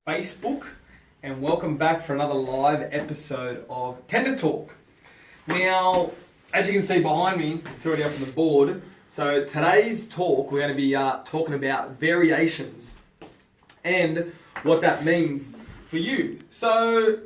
Facebook, and welcome back for another live episode of Tender Talk. Now, as you can see behind me, it's already up on the board. So today's talk, we're going to be talking about variations and what that means for you. So,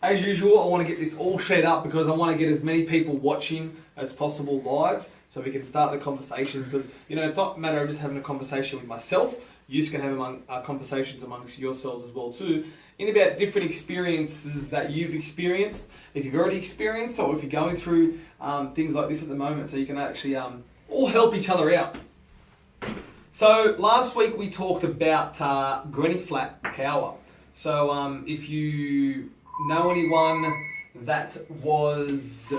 as usual, I want to get this all shared up because I want to get as many people watching as possible live so we can start the conversations, because, you know, it's not a matter of just having a conversation with myself. You can have conversations amongst yourselves as well too, in about different experiences that you've experienced, if you've already experienced, or if you're going through things like this at the moment, so you can actually all help each other out. So last week we talked about granny flat power. So if you know anyone that was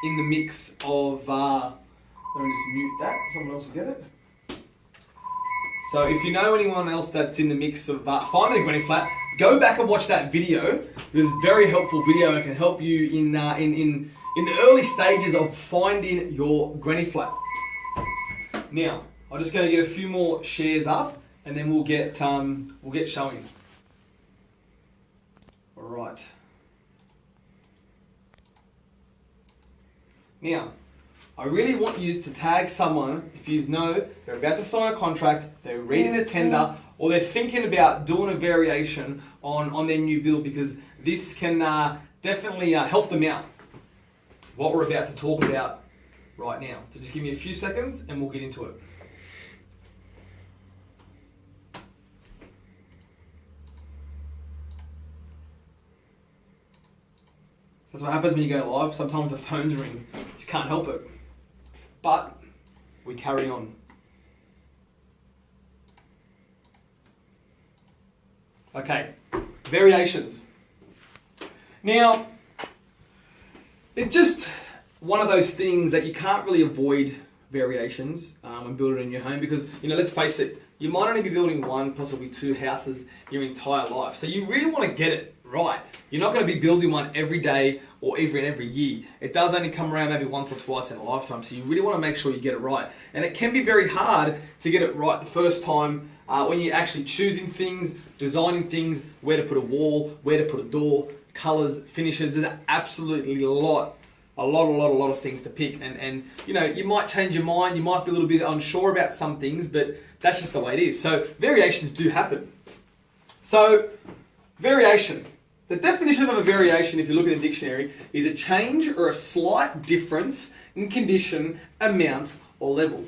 in the mix of, let me just mute that, someone else will get it. So if you know anyone else that's in the mix of finding a granny flat, go back and watch that video. It's a very helpful video and can help you in the early stages of finding your granny flat. Now, I'm just going to get a few more shares up, and then we'll get showing. All right. Now, I really want you to tag someone if you know they're about to sign a contract, they're reading a tender, or they're thinking about doing a variation on their new build, because this can definitely help them out. What we're about to talk about right now. So just give me a few seconds and we'll get into it. That's what happens when you go live. Sometimes the phones ring. You just can't help it. But we carry on. Okay, variations. Now, it's just one of those things that you can't really avoid variations when building a new home, because, you know, let's face it, you might only be building one, possibly two houses your entire life. So you really want to get it right. You're not going to be building one every day or every year. It does only come around maybe once or twice in a lifetime, so you really want to make sure you get it right. And it can be very hard to get it right the first time when you're actually choosing things, designing things, where to put a wall, where to put a door, colours, finishes. There's absolutely a lot of things to pick. And you know, you might change your mind, you might be a little bit unsure about some things, but that's just the way it is. So variations do happen. So variation. The definition of a variation, if you look at a dictionary, is a change or a slight difference in condition, amount, or level.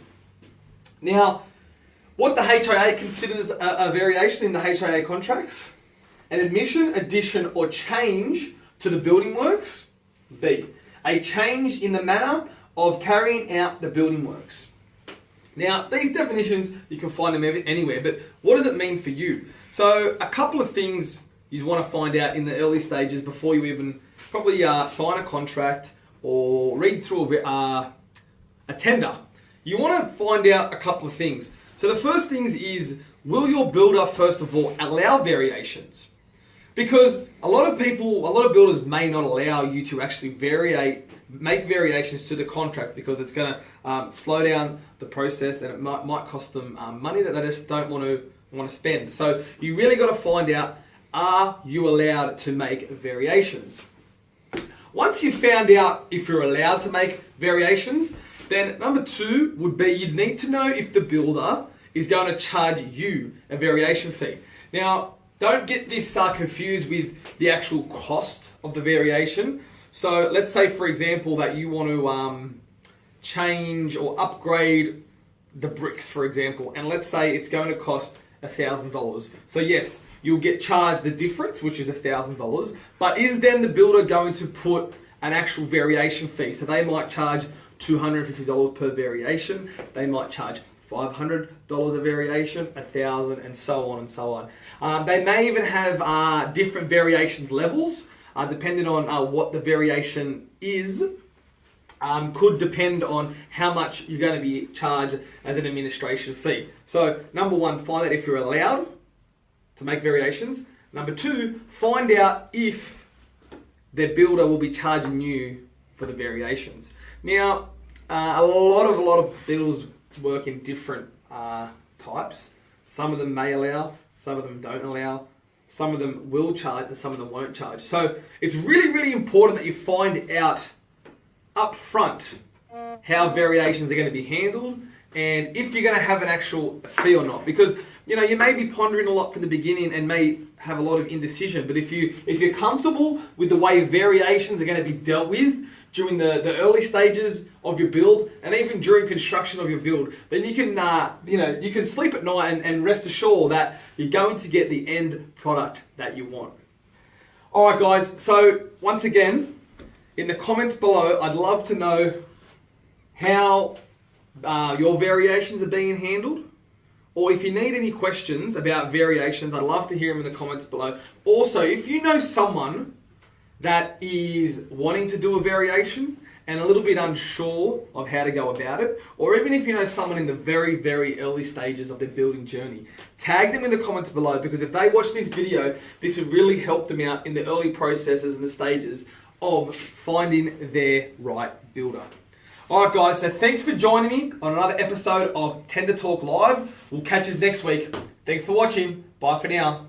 Now, what the HIA considers a variation in the HIA contracts: an admission, addition, or change to the building works. B, a change in the manner of carrying out the building works. Now, these definitions, you can find them anywhere, but what does it mean for you? So, a couple of things you want to find out in the early stages before you even probably sign a contract or read through a tender. You want to find out a couple of things. So the first thing is, will your builder, first of all, allow variations? Because a lot of builders may not allow you to actually make variations to the contract, because it's going to slow down the process, and it might cost them money that they just don't want to spend. So you really got to find out, are you allowed to make variations? Once you've found out if you're allowed to make variations, then number two would be, you'd need to know if the builder is going to charge you a variation fee. Now, don't get this confused with the actual cost of the variation. So let's say, for example, that you want to change or upgrade the bricks, for example, and let's say it's going to cost $1,000. So yes, you'll get charged the difference, which is $1,000, but is then the builder going to put an actual variation fee? So they might charge $250 per variation, they might charge $500 a variation, $1,000, and so on and so on. They may even have different variations levels, depending on what the variation is. Could depend on how much you're going to be charged as an administration fee. So number one, find out if you're allowed to make variations. Number two, find out if their builder will be charging you for the variations. Now, a lot of builders work in different types. Some of them may allow, some of them don't allow. some of them will charge and some of them won't charge. So it's really, really important that you find out up front how variations are going to be handled and if you're going to have an actual fee or not. Because you may be pondering a lot from the beginning and may have a lot of indecision. But if you're comfortable with the way variations are going to be dealt with during the early stages of your build and even during construction of your build, then you can sleep at night and rest assured that you're going to get the end product that you want. All right, guys. So once again, in the comments below, I'd love to know how your variations are being handled. Or if you need any questions about variations, I'd love to hear them in the comments below. Also, if you know someone that is wanting to do a variation and a little bit unsure of how to go about it, or even if you know someone in the very, very early stages of their building journey, tag them in the comments below, because if they watch this video, this would really help them out in the early processes and the stages of finding their right builder. Alright guys, so thanks for joining me on another episode of Tender Talk Live. We'll catch us next week. Thanks for watching. Bye for now.